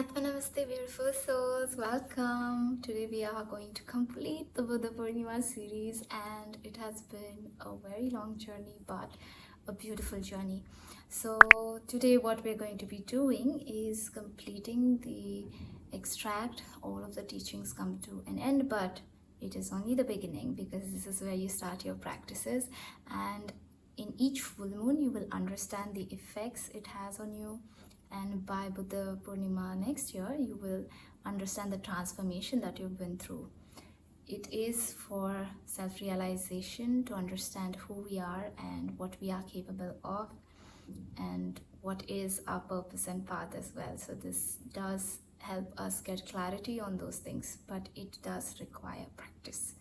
Atma Namaste, beautiful souls. Welcome. Today we are going to complete the Buddha Purnima series, and it has been a very long journey, but a beautiful journey. So today what we're going to be doing is completing the extract. All of the teachings come to an end, but it is only the beginning, because this is where you start your practices, and in each full moon you will understand the effects it has on you. And by Buddha Purnima next year, you will understand the transformation that you've been through. It is for self-realization, to understand who we are and what we are capable of, and what is our purpose and path as well. So this does help us get clarity on those things, but it does require practice.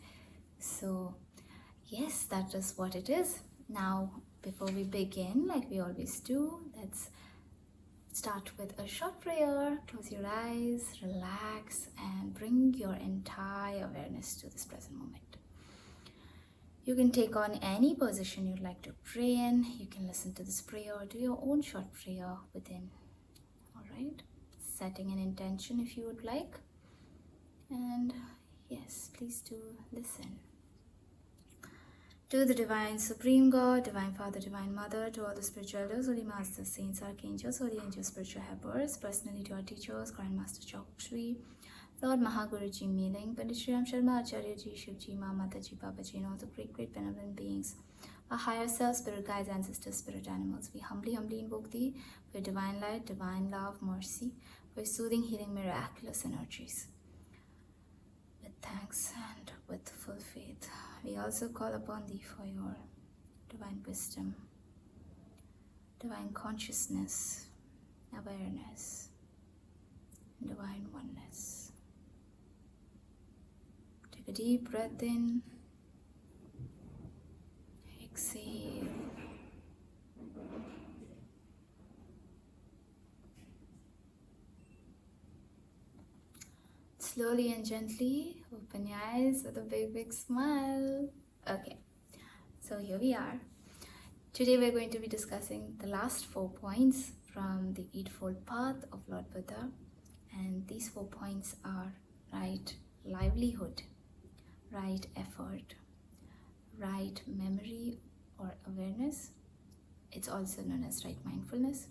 So yes, that is what it is. Now, before we begin, like we always do, let's start with a short prayer. Close your eyes, relax, and bring your entire awareness to this present moment. You can take on any position you'd like to pray in. You can listen to this prayer or do your own short prayer within. All right, setting an intention if you would like. And yes, please do listen. To the Divine Supreme God, Divine Father, Divine Mother, to all the spiritual elders, Holy Masters, Saints, Archangels, Holy Angels, Spiritual Helpers, personally to our teachers, Grand Master Choa, Lord Mahaguruji, Meeling, Pandit Sri Ram Sharma, Acharya Ji, Shiv Ji, Ma Mata Ji, Baba Ji, and all the great benevolent beings, our higher self, spirit guides, ancestors, spirit animals. We humbly invoke Thee for your divine light, divine love, mercy, for your soothing, healing, miraculous energies. With thanks and with full faith, we also call upon Thee for your divine wisdom, divine consciousness, awareness, and divine oneness. Take a deep breath in, exhale. Slowly and gently open your eyes with a big smile. Okay, so here we are. Today we're going to be discussing the last 4 points from the Eightfold Path of Lord Buddha. And these 4 points are right livelihood, right effort, right memory or awareness. It's also known as right mindfulness,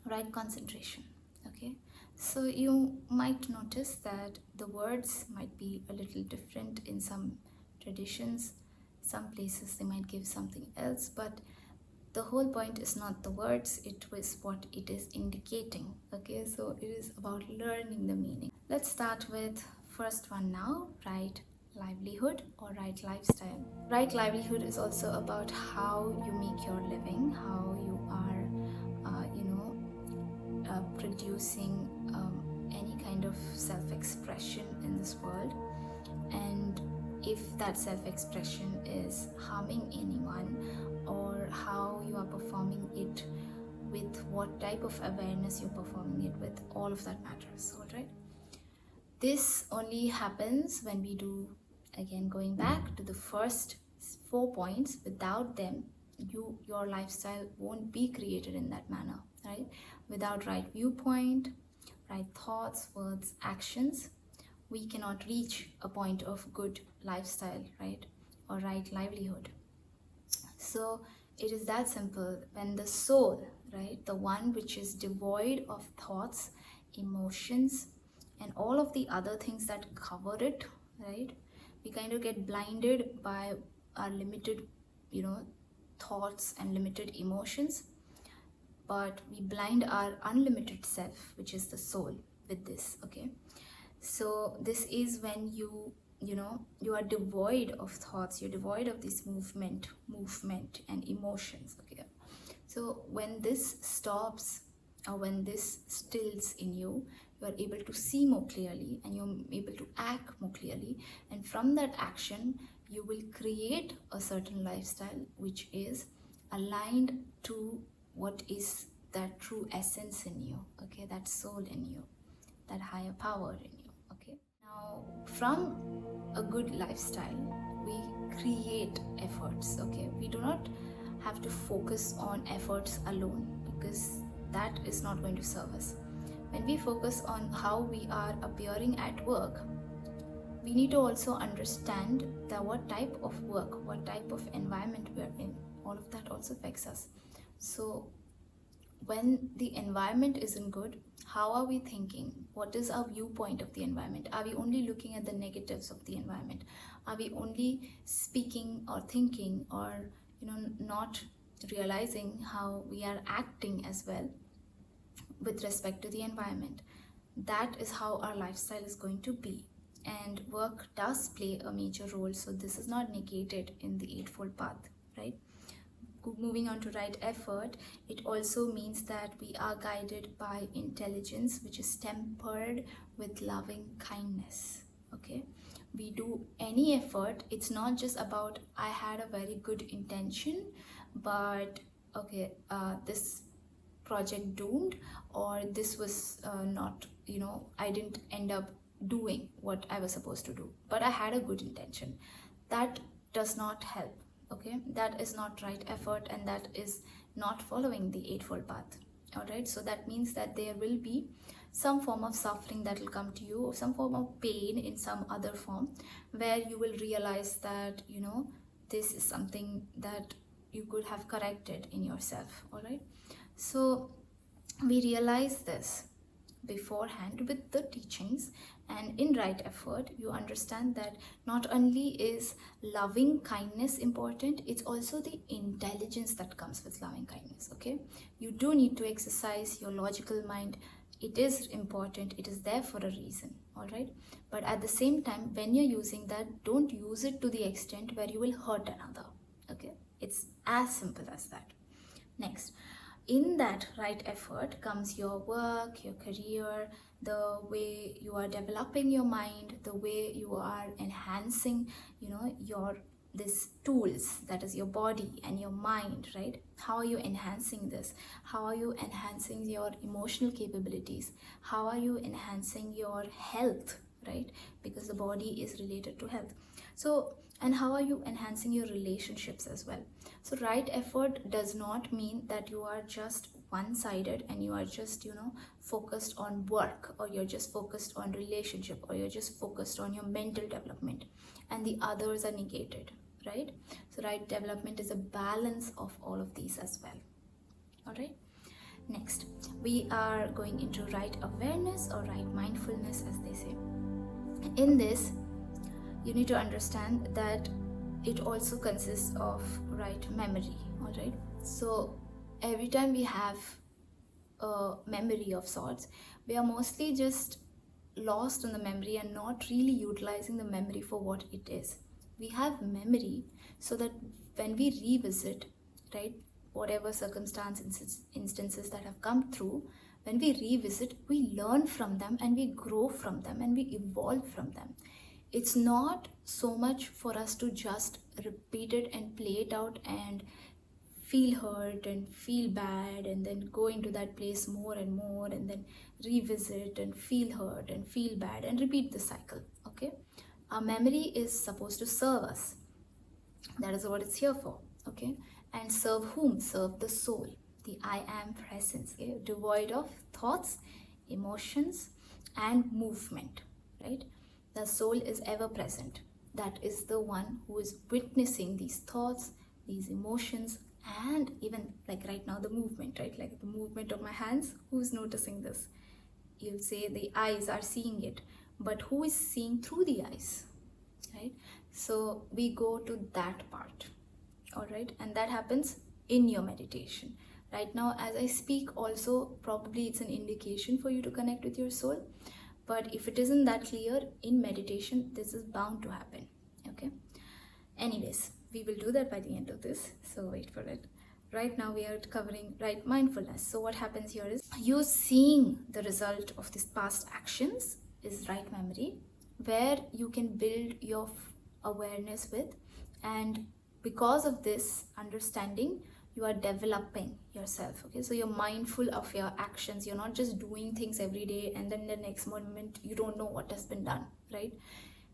right concentration. Okay, so you might notice that the words might be a little different in some traditions. Some places they might give something else, but the whole point is not the words, it was what it is indicating. Okay, so it is about learning the meaning. Let's start with first one now, right livelihood or right lifestyle. Right livelihood is also about how you make your living, how you are producing any kind of self-expression in this world, and if that self-expression is harming anyone, or how you are performing it, with what type of awareness you're performing it with, all of that matters. All right, this only happens when we do, again going back to the first 4 points. Without them, your lifestyle won't be created in that manner, right? Without right viewpoint, right thoughts, words, actions, we cannot reach a point of good lifestyle, right, or right livelihood. So it is that simple. When the soul, right, the one which is devoid of thoughts, emotions, and all of the other things that cover it, right, we kind of get blinded by our limited, thoughts and limited emotions, but we blind our unlimited self, which is the soul, with this. Okay, so this is when you are devoid of thoughts, you're devoid of this movement and emotions. Okay, so when this stops, or when this stills in you, you are able to see more clearly, and you're able to act more clearly, and from that action you will create a certain lifestyle which is aligned to what is that true essence in you. Okay, that soul in you, that higher power in you. Okay, now from a good lifestyle we create efforts. Okay, we do not have to focus on efforts alone, because that is not going to serve us. when we focus on how we are appearing at work, we need to also understand that what type of work, what type of environment we are in. All of that also affects us. So when the environment isn't good, how are we thinking? What is our viewpoint of the environment? Are we only looking at the negatives of the environment? Are we only speaking or thinking, or not realizing how we are acting as well with respect to the environment? That is how our lifestyle is going to be. And work does play a major role, so this is not negated in the Eightfold Path, right? Moving on to right effort, it also means that we are guided by intelligence, which is tempered with loving kindness. Okay, we do any effort, it's not just about I had a very good intention, but okay, this project doomed, or this was not, I didn't end up doing what I was supposed to do, but I had a good intention. That does not help. Okay, that is not right effort, and that is not following the Eightfold Path. All right, so that means that there will be some form of suffering that will come to you, or some form of pain in some other form, where you will realize that this is something that you could have corrected in yourself. All right, so we realize this beforehand with the teachings, and in right effort you understand that not only is loving kindness important, it's also the intelligence that comes with loving kindness. Okay, you do need to exercise your logical mind. It is important, it is there for a reason. All right, but at the same time, when you're using that, don't use it to the extent where you will hurt another. Okay, it's as simple as that. Next, in that right effort comes your work, your career, the way you are developing your mind, the way you are enhancing your these tools, that is your body and your mind, right? How are you enhancing this? How are you enhancing your emotional capabilities? How are you enhancing your health, right? Because the body is related to health. So, and how are you enhancing your relationships as well? So right effort does not mean that you are just one-sided and you are just focused on work, or you're just focused on relationship, or you're just focused on your mental development and the others are negated, right? So right development is a balance of all of these as well. All right, next we are going into right awareness or right mindfulness, as they say. In this, you need to understand that it also consists of right memory. All right, so every time we have a memory of sorts, we are mostly just lost in the memory and not really utilizing the memory for what it is. We have memory so that when we revisit, right, whatever instances that have come through, when we revisit, we learn from them and we grow from them and we evolve from them. It's not so much for us to just repeat it and play it out and feel hurt and feel bad and then go into that place more and more and then revisit and feel hurt and feel bad and repeat the cycle. Okay, our memory is supposed to serve us. That is what it's here for. Okay, and serve whom? Serve the soul, the I am presence, okay? Devoid of thoughts, emotions and movement, right? The soul is ever present. That is the one who is witnessing these thoughts, these emotions, and even like right now the movement, right? Like the movement of my hands, who's noticing this? You'll say the eyes are seeing it, but who is seeing through the eyes, right? So we go to that part. All right, and that happens in your meditation. Right now as I speak also, probably it's an indication for you to connect with your soul, but if it isn't that clear in meditation, this is bound to happen. Okay, anyways, we will do that by the end of this, so wait for it. Right now we are covering right mindfulness. So what happens here is you seeing the result of these past actions is right memory, where you can build your awareness with, and because of this understanding you are developing yourself. Okay, so you're mindful of your actions. You're not just doing things every day and then the next moment you don't know what has been done, right?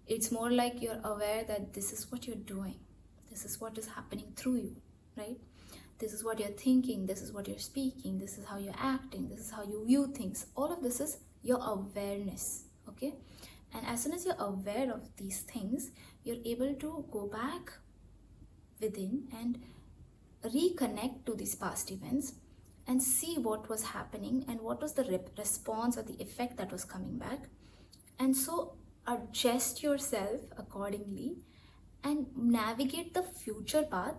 It's more like you're aware that this is what you're doing, this is what is happening through you, right? this is what you're thinking, this is what you're speaking, this is how you're acting, this is how you view things. All of this is your awareness, okay? And as soon as you're aware of these things, you're able to go back within and reconnect to these past events and see what was happening and what was the response or the effect that was coming back. And so adjust yourself accordingly and navigate the future path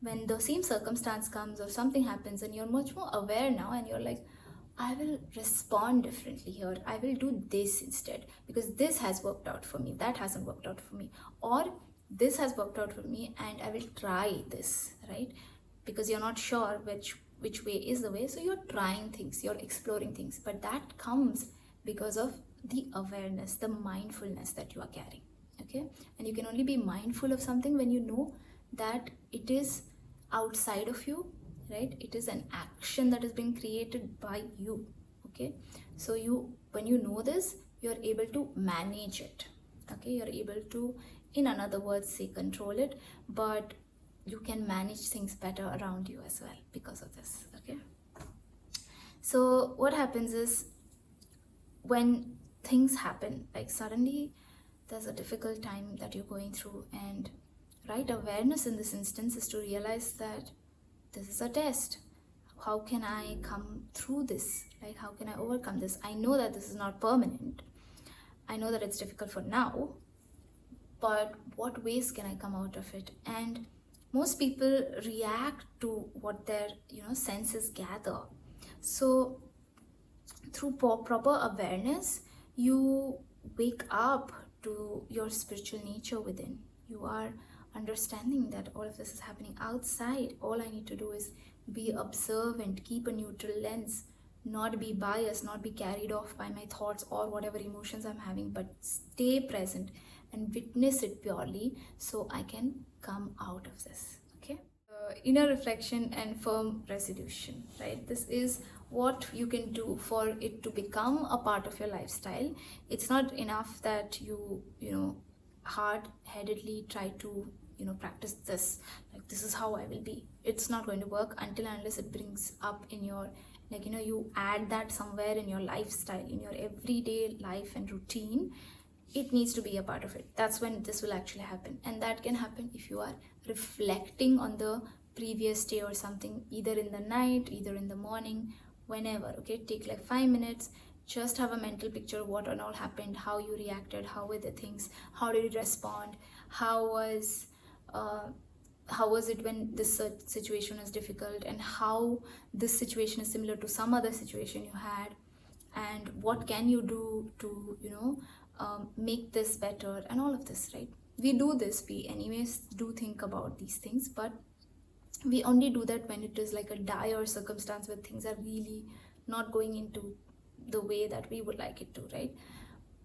when the same circumstance comes or something happens and you're much more aware now and you're like, I will respond differently here. I will do this instead because this has worked out for me. That hasn't worked out for me. Or this has worked out for me and I will try this, right? Because you're not sure which way is the way. So you're trying things, you're exploring things. But that comes because of the awareness, the mindfulness that you are carrying, okay? And you can only be mindful of something when you know that it is outside of you, right? It is an action that has been created by you, okay? So when you know this, you're able to manage it, okay? You're able to, in another words, say control it, but you can manage things better around you as well because of this, okay? So what happens is when things happen, like suddenly there's a difficult time that you're going through, and right awareness in this instance is to realize that this is a test. How can I come through this? Like, how can I overcome this? I know that this is not permanent. I know that it's difficult for now, but what ways can I come out of it? And most people react to what their senses gather. So through proper awareness, you wake up to your spiritual nature within. You are understanding that all of this is happening outside. All I need to do is be observant, keep a neutral lens, not be biased, not be carried off by my thoughts or whatever emotions I'm having, but stay present and witness it purely so I can come out of this, okay? Inner reflection and firm resolution, right? This is what you can do for it to become a part of your lifestyle. It's not enough that you hard-headedly try to practice this, like this is how I will be. It's not going to work until and unless it brings up in your, you add that somewhere in your lifestyle, in your everyday life and routine. It needs to be a part of it. That's when this will actually happen. And that can happen if you are reflecting on the previous day or something, either in the night, either in the morning, whenever, okay? Take like 5 minutes, just have a mental picture of what and all happened, how you reacted, how were the things, how did you respond, how was it when this situation was difficult, and how this situation is similar to some other situation you had, and what can you do to make this better, and all of this, right? We do this, we anyways do think about these things, but we only do that when it is like a dire circumstance where things are really not going into the way that we would like it to, right?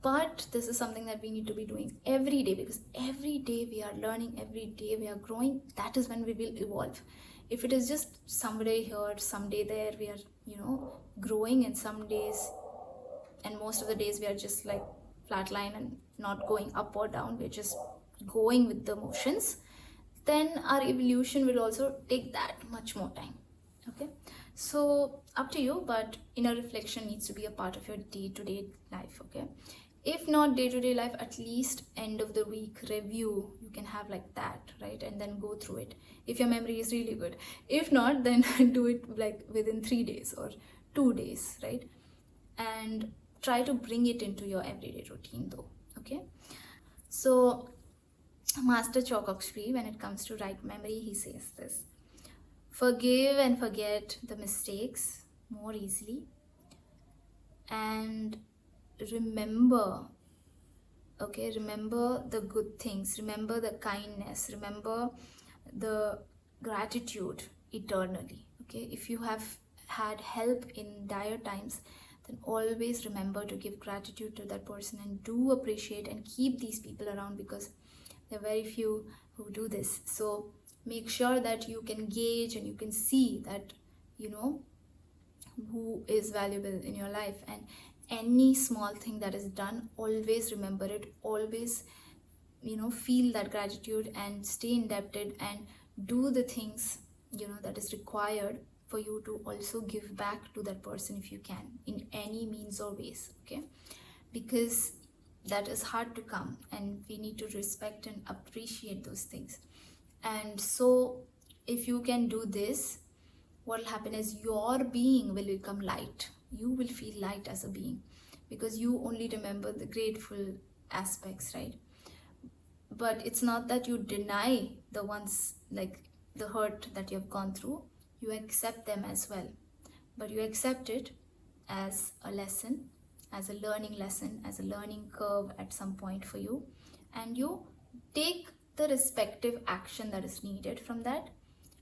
But this is something that we need to be doing every day, because every day we are learning, every day we are growing. That is when we will evolve. If it is just someday here, someday there, we are growing, and some days and most of the days we are just like flatline and not going up or down, we're just going with the motions, then our evolution will also take that much more time, okay? So up to you, but inner reflection needs to be a part of your day-to-day life, okay? If not day-to-day life, at least end of the week review you can have like that, right? And then go through it if your memory is really good. If not, then do it like within 3 days or 2 days, right? And try to bring it into your everyday routine though, okay? So Master Choa, when it comes to right memory, he says this: forgive and forget the mistakes more easily, and remember the good things, remember the kindness, remember the gratitude eternally, okay? If you have had help in dire times, then always remember to give gratitude to that person, and do appreciate and keep these people around, because there are very few who do this. So make sure that you can gauge and you can see that who is valuable in your life, and any small thing that is done, always remember it, always feel that gratitude and stay indebted and do the things that is required for you to also give back to that person if you can, in any means or ways, okay? Because that is hard to come, and we need to respect and appreciate those things. And so if you can do this, what will happen is your being will become light. You will feel light as a being, because you only remember the grateful aspects, right? But it's not that you deny the ones, like the hurt that you have gone through. You accept them as well, but you accept it as a lesson, as a learning lesson, as a learning curve at some point for you, and you take the respective action that is needed from that,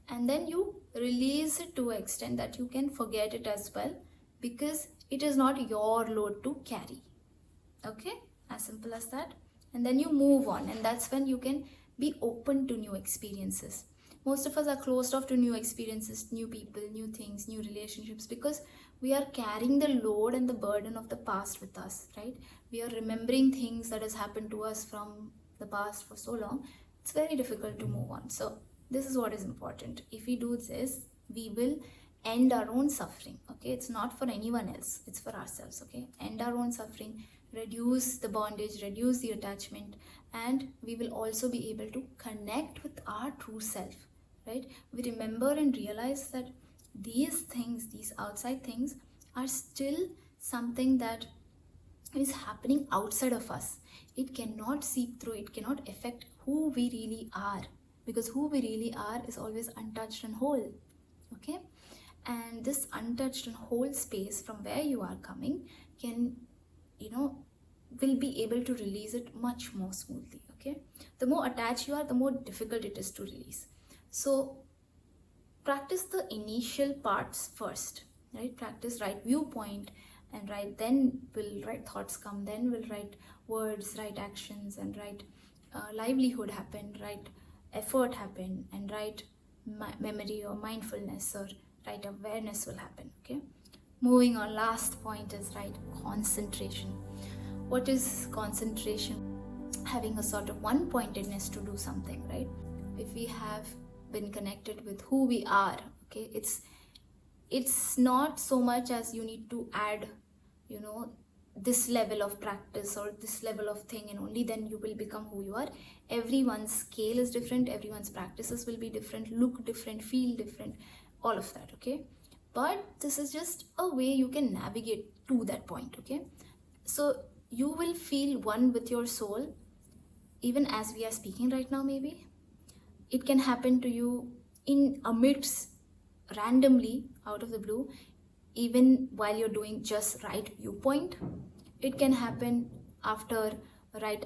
and then you release it to an extent that you can forget it as well, because it is not your load to carry. Okay, as simple as that. And then you move on, and that's when you can be open to new experiences. Most of us are closed off to new experiences, new people, new things, new relationships, because we are carrying the load and the burden of the past with us, right? We are remembering things that has happened to us from the past for so long. It's very difficult to move on. So this is what is important. If we do this, we will end our own suffering, okay? It's not for anyone else, it's for ourselves, okay? End our own suffering, reduce the bondage, reduce the attachment, and we will also be able to connect with our true self, right? We remember and realize that these things, these outside things, are still something that is happening outside of us. It cannot seep through, it cannot affect who we really are, because who we really are is always untouched and whole, okay? And this untouched and whole space from where you are coming can, will be able to release it much more smoothly, okay? The more attached you are, the more difficult it is to release. So practice the initial parts first, right? Practice right viewpoint, and then will right thoughts come, then will right words, right actions, and right livelihood happen, right effort happen, and right memory or mindfulness or right awareness will happen, okay? Moving on, last point is right concentration. What is concentration? Having a sort of one-pointedness to do something, right? If we have been connected with who we are, okay, it's not so much as you need to add, this level of practice or this level of thing, and only then you will become who you are. Everyone's scale is different, everyone's practices will be different, look different, feel different, all of that, okay? But this is just a way you can navigate to that point, okay? So you will feel one with your soul even as we are speaking right now. Maybe it can happen to you in amidst, randomly, out of the blue, even while you're doing just right viewpoint. It can happen after right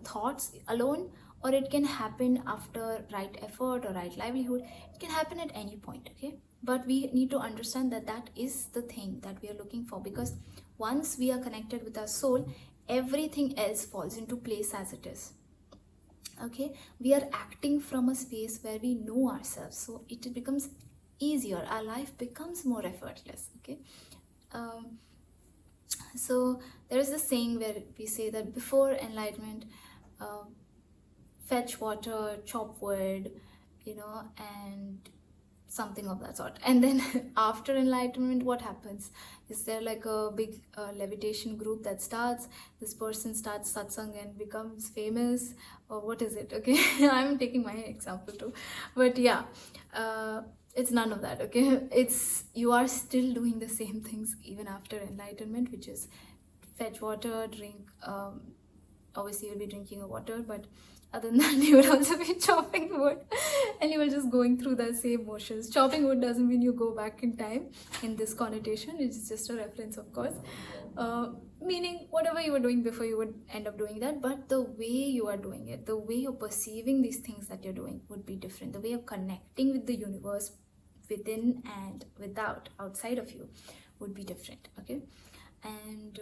thoughts alone, or it can happen after right effort or right livelihood. It can happen at any point, okay? But we need to understand that that is the thing that we are looking for, because once we are connected with our soul, everything else falls into place as it is, okay? We are acting from a space where we know ourselves, so it becomes easier, our life becomes more effortless, okay? So there is this saying where we say that before enlightenment, fetch water, chop wood, and something of that sort. And then after enlightenment, what happens? Is there like a big levitation group that starts? This person starts satsang and becomes famous, or what is it? Okay, I'm taking my example too, but yeah, it's none of that, okay? It's, you are still doing the same things even after enlightenment, which is fetch water, drink, obviously you'll be drinking a water, but other than that, you will also be chopping wood, and you will just going through the same motions. Chopping wood doesn't mean you go back in time in this connotation, it's just a reference, of course. Meaning whatever you were doing before, you would end up doing that, but the way you are doing it, the way you're perceiving these things that you're doing would be different. The way of connecting with the universe within and without, outside of you, would be different, okay? And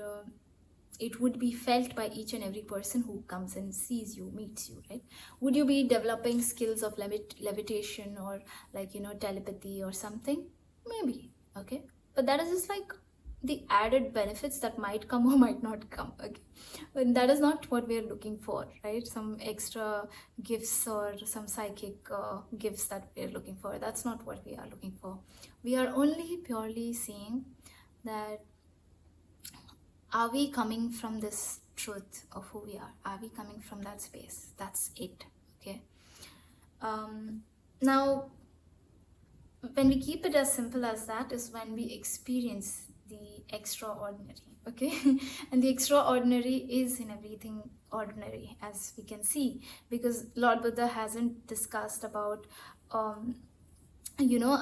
it would be felt by each and every person who comes and sees you, meets you, right? Would you be developing skills of levitation or like telepathy or something? Maybe, okay? But that is just like the added benefits that might come or might not come. Okay, and that is not what we are looking for, right? Some extra gifts or some psychic gifts that we are looking for, that's not what we are looking for. We are only purely seeing that, are we coming from this truth of who we are we coming from that space? That's it. Okay. Now, when we keep it as simple as that is when we experience the extraordinary. Okay. And the extraordinary is in everything ordinary, as we can see, because Lord Buddha hasn't discussed about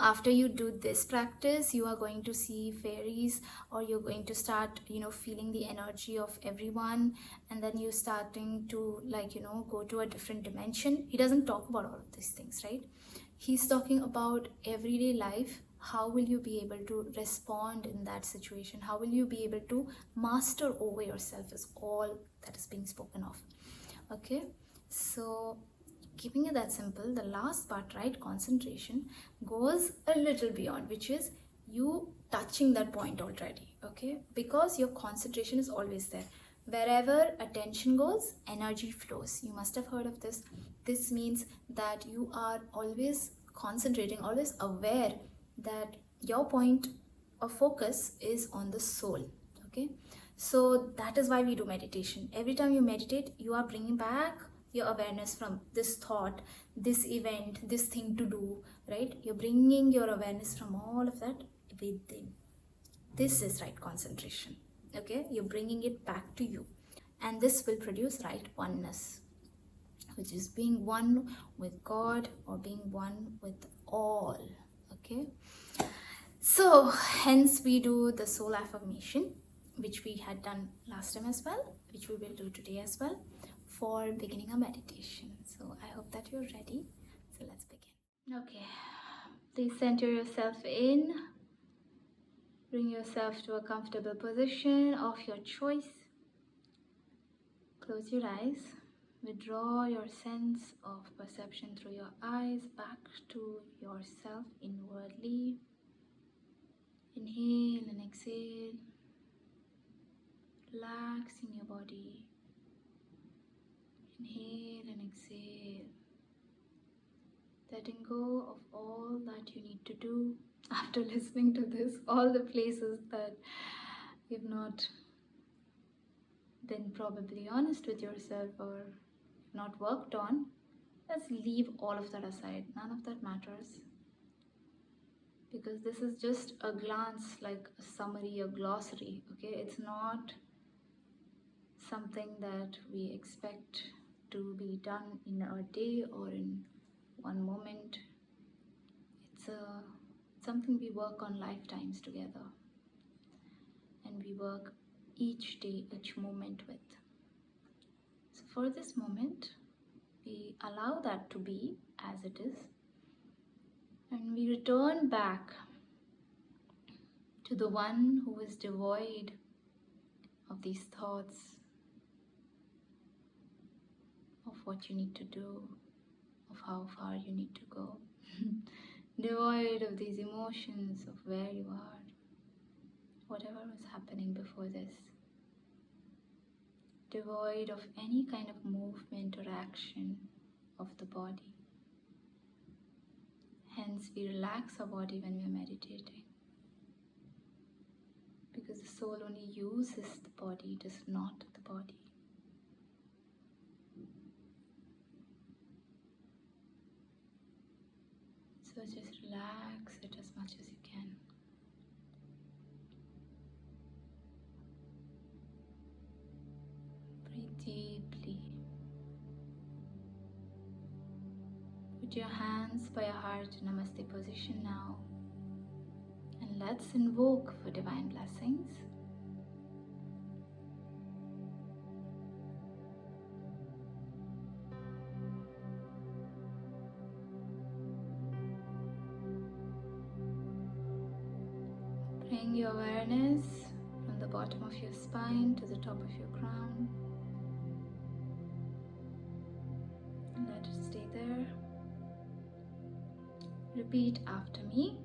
after you do this practice, you are going to see fairies, or you're going to start feeling the energy of everyone, and then you're starting to go to a different dimension. He doesn't talk about all of these things, right? He's talking about everyday life. How will you be able to respond in that situation? How will you be able to master over yourself is all that is being spoken of. Okay, so keeping it that simple, the last part, right, concentration, goes a little beyond, which is you touching that point already. Okay, because your concentration is always there. Wherever attention goes, energy flows. You must have heard of this. This means that you are always concentrating, always aware that your point of focus is on the soul. Okay, so that is why we do meditation. Every time you meditate, you are bringing back your awareness from this thought, this event, this thing to do, right? You're bringing your awareness from all of that within. This is right concentration. Okay, you're bringing it back to you, and this will produce right oneness, which is being one with God or being one with all. Okay, so hence we do the soul affirmation, which we had done last time as well, which we will do today as well, for beginning a meditation. So I hope that you're ready. So let's begin. Okay, please center yourself in. Bring yourself to a comfortable position of your choice. Close your eyes. Withdraw your sense of perception through your eyes back to yourself inwardly. Inhale and exhale. Relaxing your body. Inhale and exhale. Letting go of all that you need to do after listening to this, all the places that you've not been probably honest with yourself or not worked on. Let's leave all of that aside. None of that matters, because this is just a glance, like a summary, a glossary. Okay, it's not something that we expect to be done in a day or in one moment. It's something we work on lifetimes together, and we work each day, each moment with. So for this moment, we allow that to be as it is, and we return back to the one who is devoid of these thoughts of what you need to do, of how far you need to go, devoid of these emotions of where you are, whatever was happening before this, devoid of any kind of movement or action of the body. Hence, we relax our body when we are meditating, because the soul only uses the body, does not the body. So just relax it as much as you can. Breathe deeply. Put your hands by your heart in Namaste position now. And let's invoke for divine blessings. Bring your awareness from the bottom of your spine to the top of your crown. And let it stay there. Repeat after me.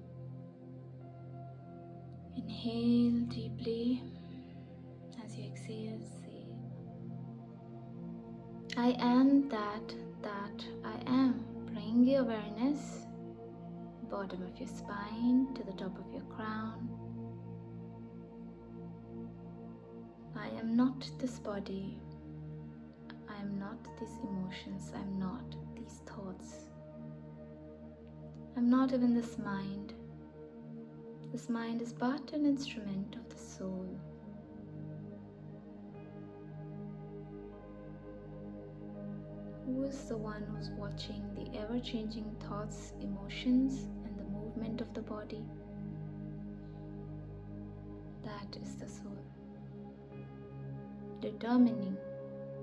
Inhale deeply. As you exhale, say, I am that I am. Bring your awareness, bottom of your spine to the top of your crown. I am not this body. I am not these emotions. I am not these thoughts. I am not even this mind. This mind is but an instrument of the soul. Who is the one who's watching the ever-changing thoughts, emotions, and the movement of the body? That is the soul. Determining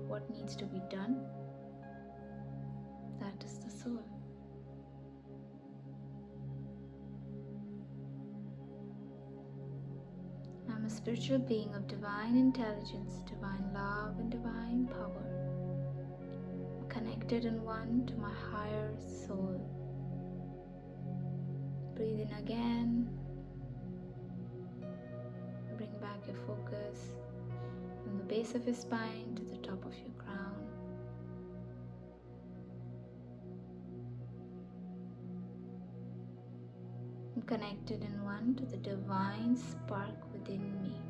what needs to be done, that is the soul. I'm a spiritual being of divine intelligence, divine love, and divine power. I'm connected and one to my higher soul. Breathe in again. Bring back your focus from the base of your spine to the top of your crown. I'm connected and one to the divine spark within me.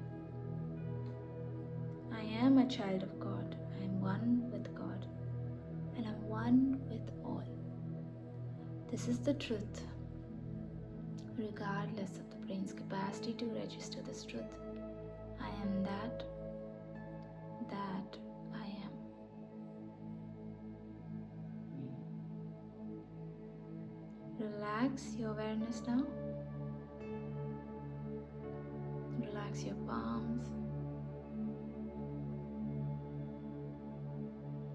I am a child of God. I am one with God. And I'm one with all. This is the truth, regardless of the brain's capacity to register this truth. I am that I am. Relax your awareness now. Relax your palms.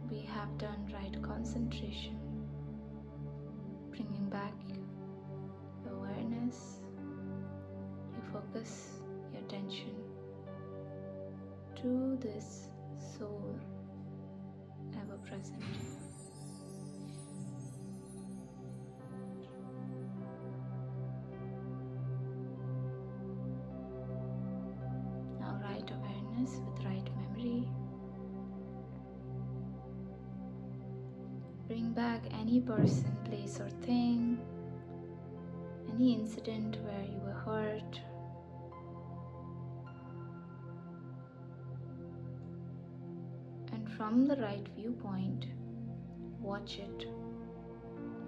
We have done right concentration, bringing back your awareness, your focus, your attention to this soul ever present. Now right awareness with right memory. Bring back any person, place or thing, any incident where you were hurt, and from the right viewpoint, watch it,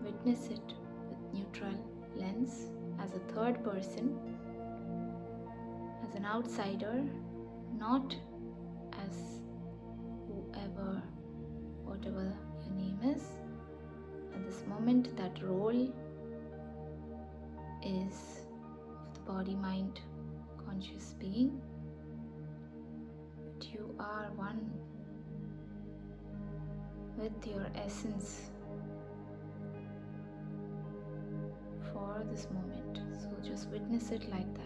witness it with neutral lens as a third person, as an outsider, not as whoever, whatever your name is. At this moment, that role is of the body, mind, conscious being, but you are one with your essence for this moment. So just witness it like that.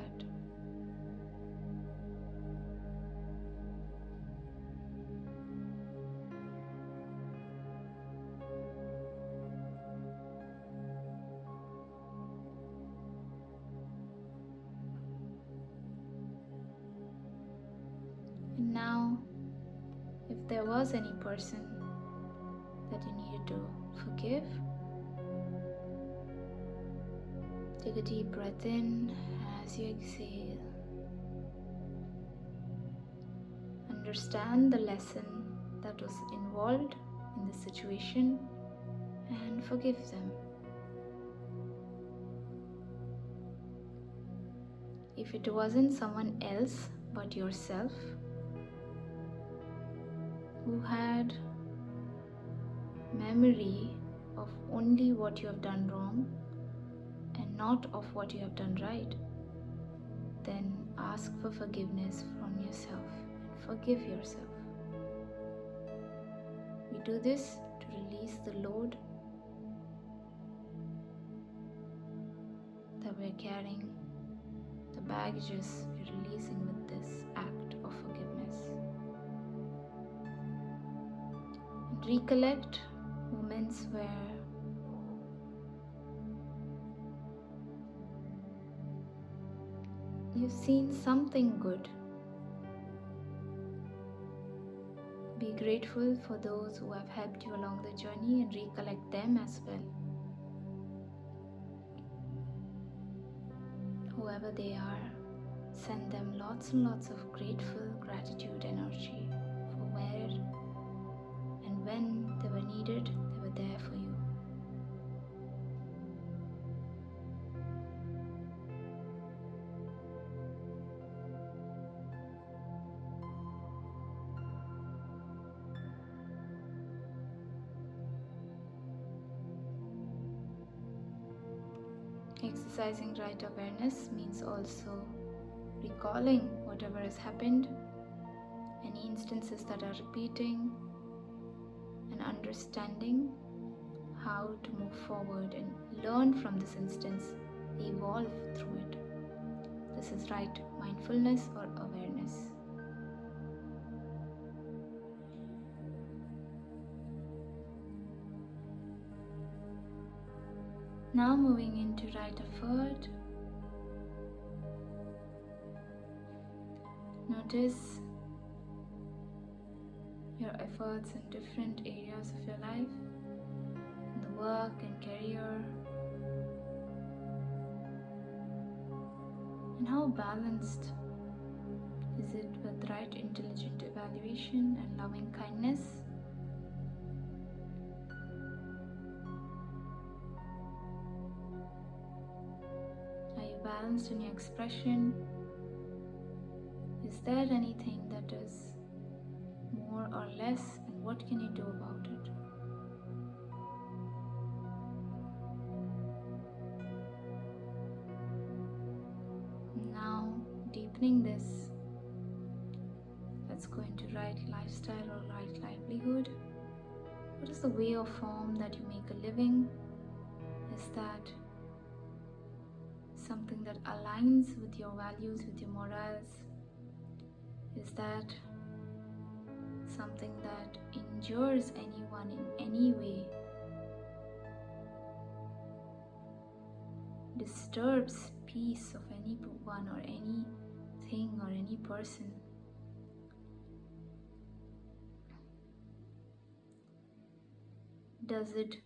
And now, if there was any person that you needed to forgive, take a deep breath in as you exhale. Understand the lesson that was involved in the situation and forgive them. If it wasn't someone else but yourself who had memory of only what you have done wrong and not of what you have done right, then ask for forgiveness from yourself and forgive yourself. We do this to release the load that we're carrying, the baggages we're releasing with this act of forgiveness. And recollect moments where you've seen something good. Be grateful for those who have helped you along the journey and recollect them as well. Whoever they are, send them lots and lots of grateful gratitude energy for where and when they were needed, they were there for you. Exercising right awareness means also recalling whatever has happened, any instances that are repeating, and understanding how to move forward and learn from this instance, evolve through it. This is right mindfulness or awareness. Now moving into right effort. Notice your efforts in different areas of your life, in the work and career, and how balanced is it with right intelligent evaluation and loving kindness. Are you balanced in your expression? Is there anything that is more or less, and what can you do about it? Now, deepening this, let's go into right lifestyle or right livelihood. What is the way or form that you make a living? Is that something that aligns with your values, with your morals? Is that something that injures anyone in any way? Disturbs peace of anyone or anything or any person? Does it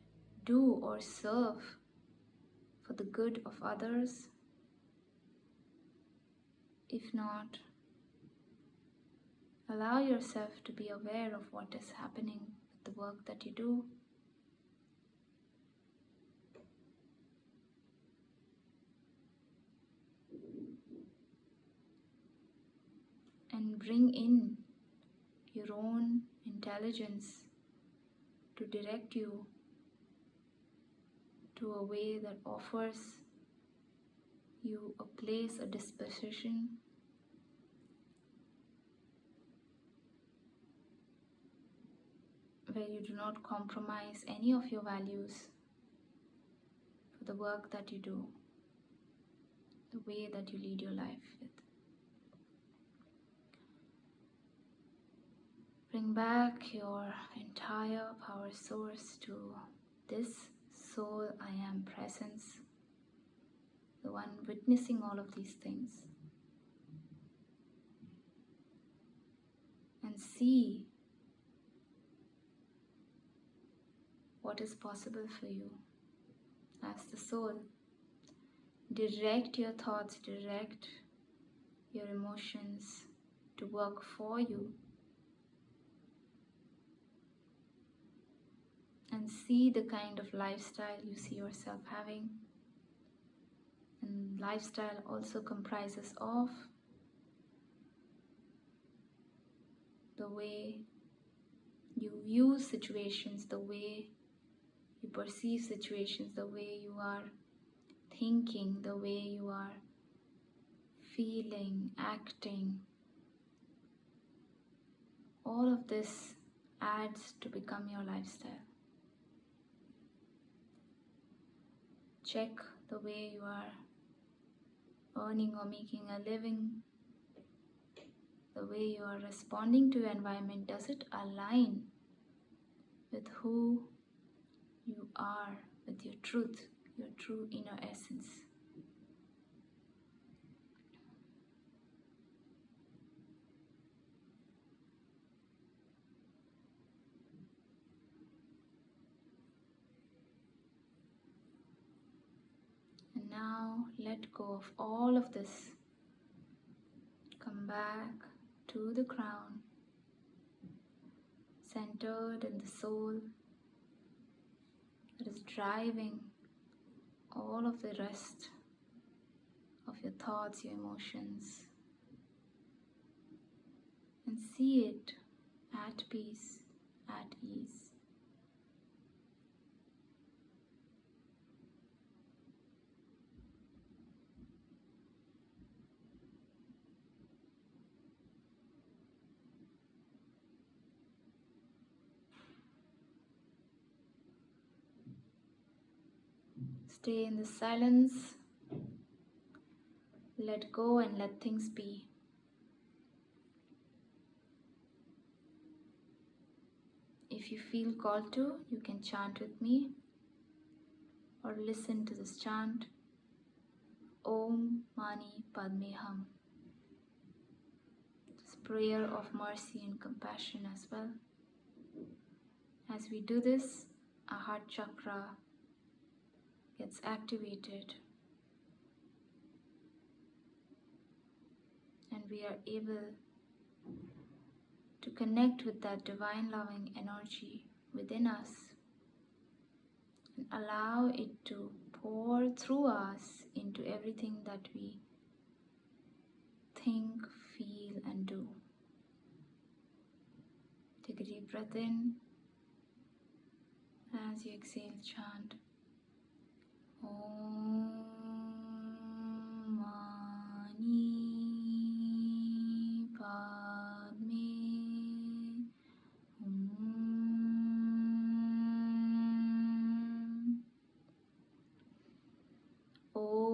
do or serve for the good of others? If not, allow yourself to be aware of what is happening with the work that you do. And bring in your own intelligence to direct you to a way that offers you a place, a disposition where you do not compromise any of your values for the work that you do, the way that you lead your life with. Bring back your entire power source to this soul I am presence, the one witnessing all of these things, and see what is possible for you as the soul. Direct your thoughts, direct your emotions to work for you, and see the kind of lifestyle you see yourself having. And lifestyle also comprises of the way you view situations, the way you perceive situations, the way you are thinking, the way you are feeling, acting. All of this adds to become your lifestyle. Check the way you are earning or making a living, the way you are responding to your environment. Does it align with who you are, with your truth, your true inner essence? let go of all of this. Come back to the crown, centered in the soul that is driving all of the rest of your thoughts, your emotions, and see it at peace, at ease. Stay in the silence, let go and let things be. If you feel called to, you can chant with me or listen to this chant, Om Mani Padme Hum. This prayer of mercy and compassion as well. As we do this, our heart chakra gets activated and we are able to connect with that divine loving energy within us and allow it to pour through us into everything that we think, feel and do. Take a deep breath in. As you exhale, chant Om Mani Padme Hum. Om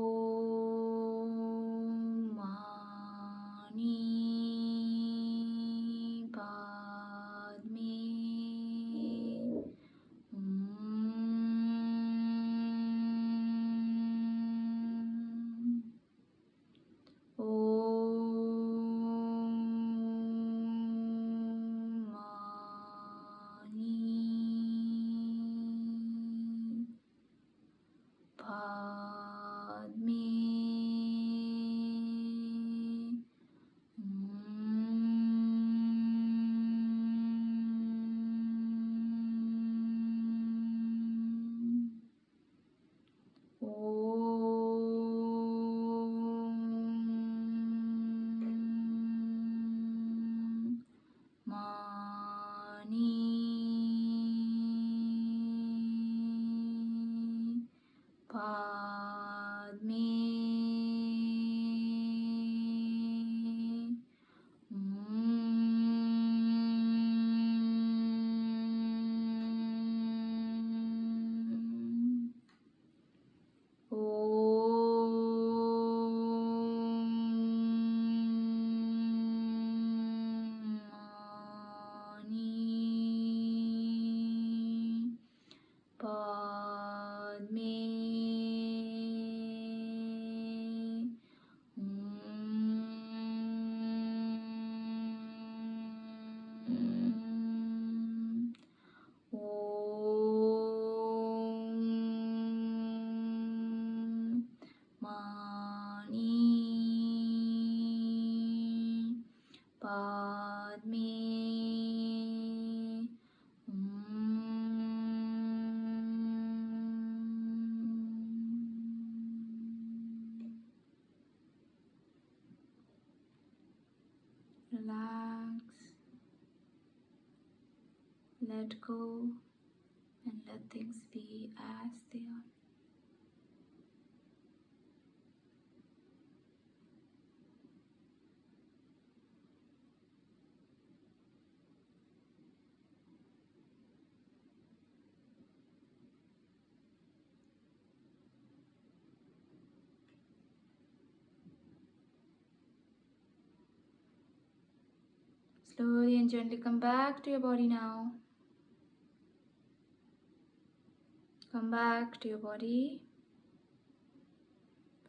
Mani Padme Relax, let go, and let things be as they are. Slowly and gently come back to your body now. Come back to your body.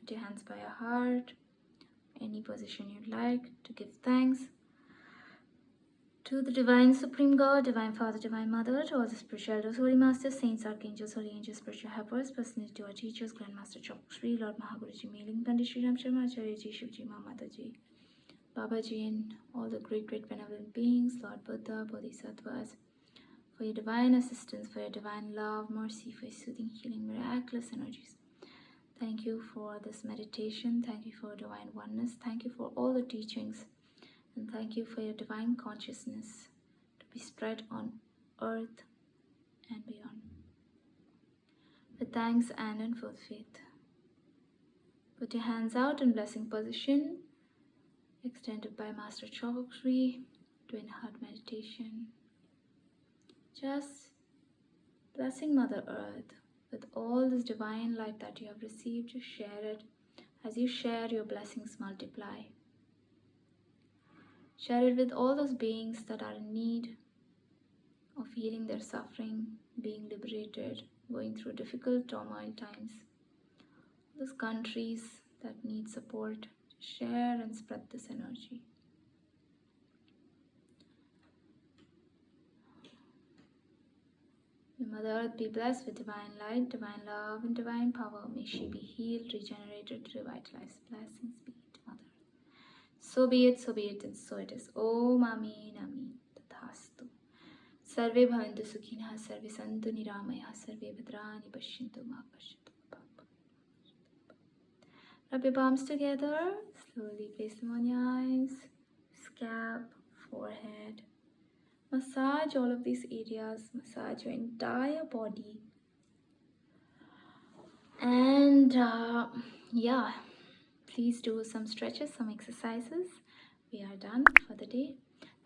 Put your hands by your heart. Any position you'd like to give thanks To the Divine Supreme God, Divine Father, Divine Mother, to all the spiritual elders, Holy Masters, Saints, Archangels, Holy Angels, spiritual helpers, personally to our teachers, Grand Master Choa, Lord Mahaguruji, Mailing Pandit Sri Ram Sharma, Acharya-ji, Shivji, Mataji, Babaji, and all the great, great benevolent beings, Lord Buddha, Bodhisattvas, for your divine assistance, for your divine love, mercy, for your soothing, healing, miraculous energies. Thank you for this meditation. Thank you for divine oneness. Thank you for all the teachings. And thank you for your divine consciousness to be spread on earth and beyond. With thanks and in full faith. Put your hands out in blessing position, extended by Master Choa, twin heart meditation. Just blessing Mother Earth with all this divine light that you have received. Just share it. As you share, your blessings multiply. Share it with all those beings that are in need of healing their suffering, being liberated, going through difficult turmoil times. Those countries that need support, share and spread this energy. May Mother Earth be blessed with divine light, divine love, and divine power. May she be healed, regenerated, revitalized. Blessings be it, Mother Earth. So be it, and so it is. Om Amin Amin. Tathastu. Sarve bhavantu sukhinah, sarve santu niramayah, sarve bhadrani pashyantu ma pashyantu. Rub your palms together. Slowly place them on your eyes, scalp, forehead. Massage all of these areas. Massage your entire body. And yeah, please do some stretches, some exercises. We are done for the day.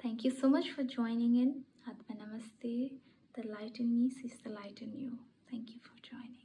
Thank you so much for joining in. Atma Namaste. The light in me sees the light in you. Thank you for joining.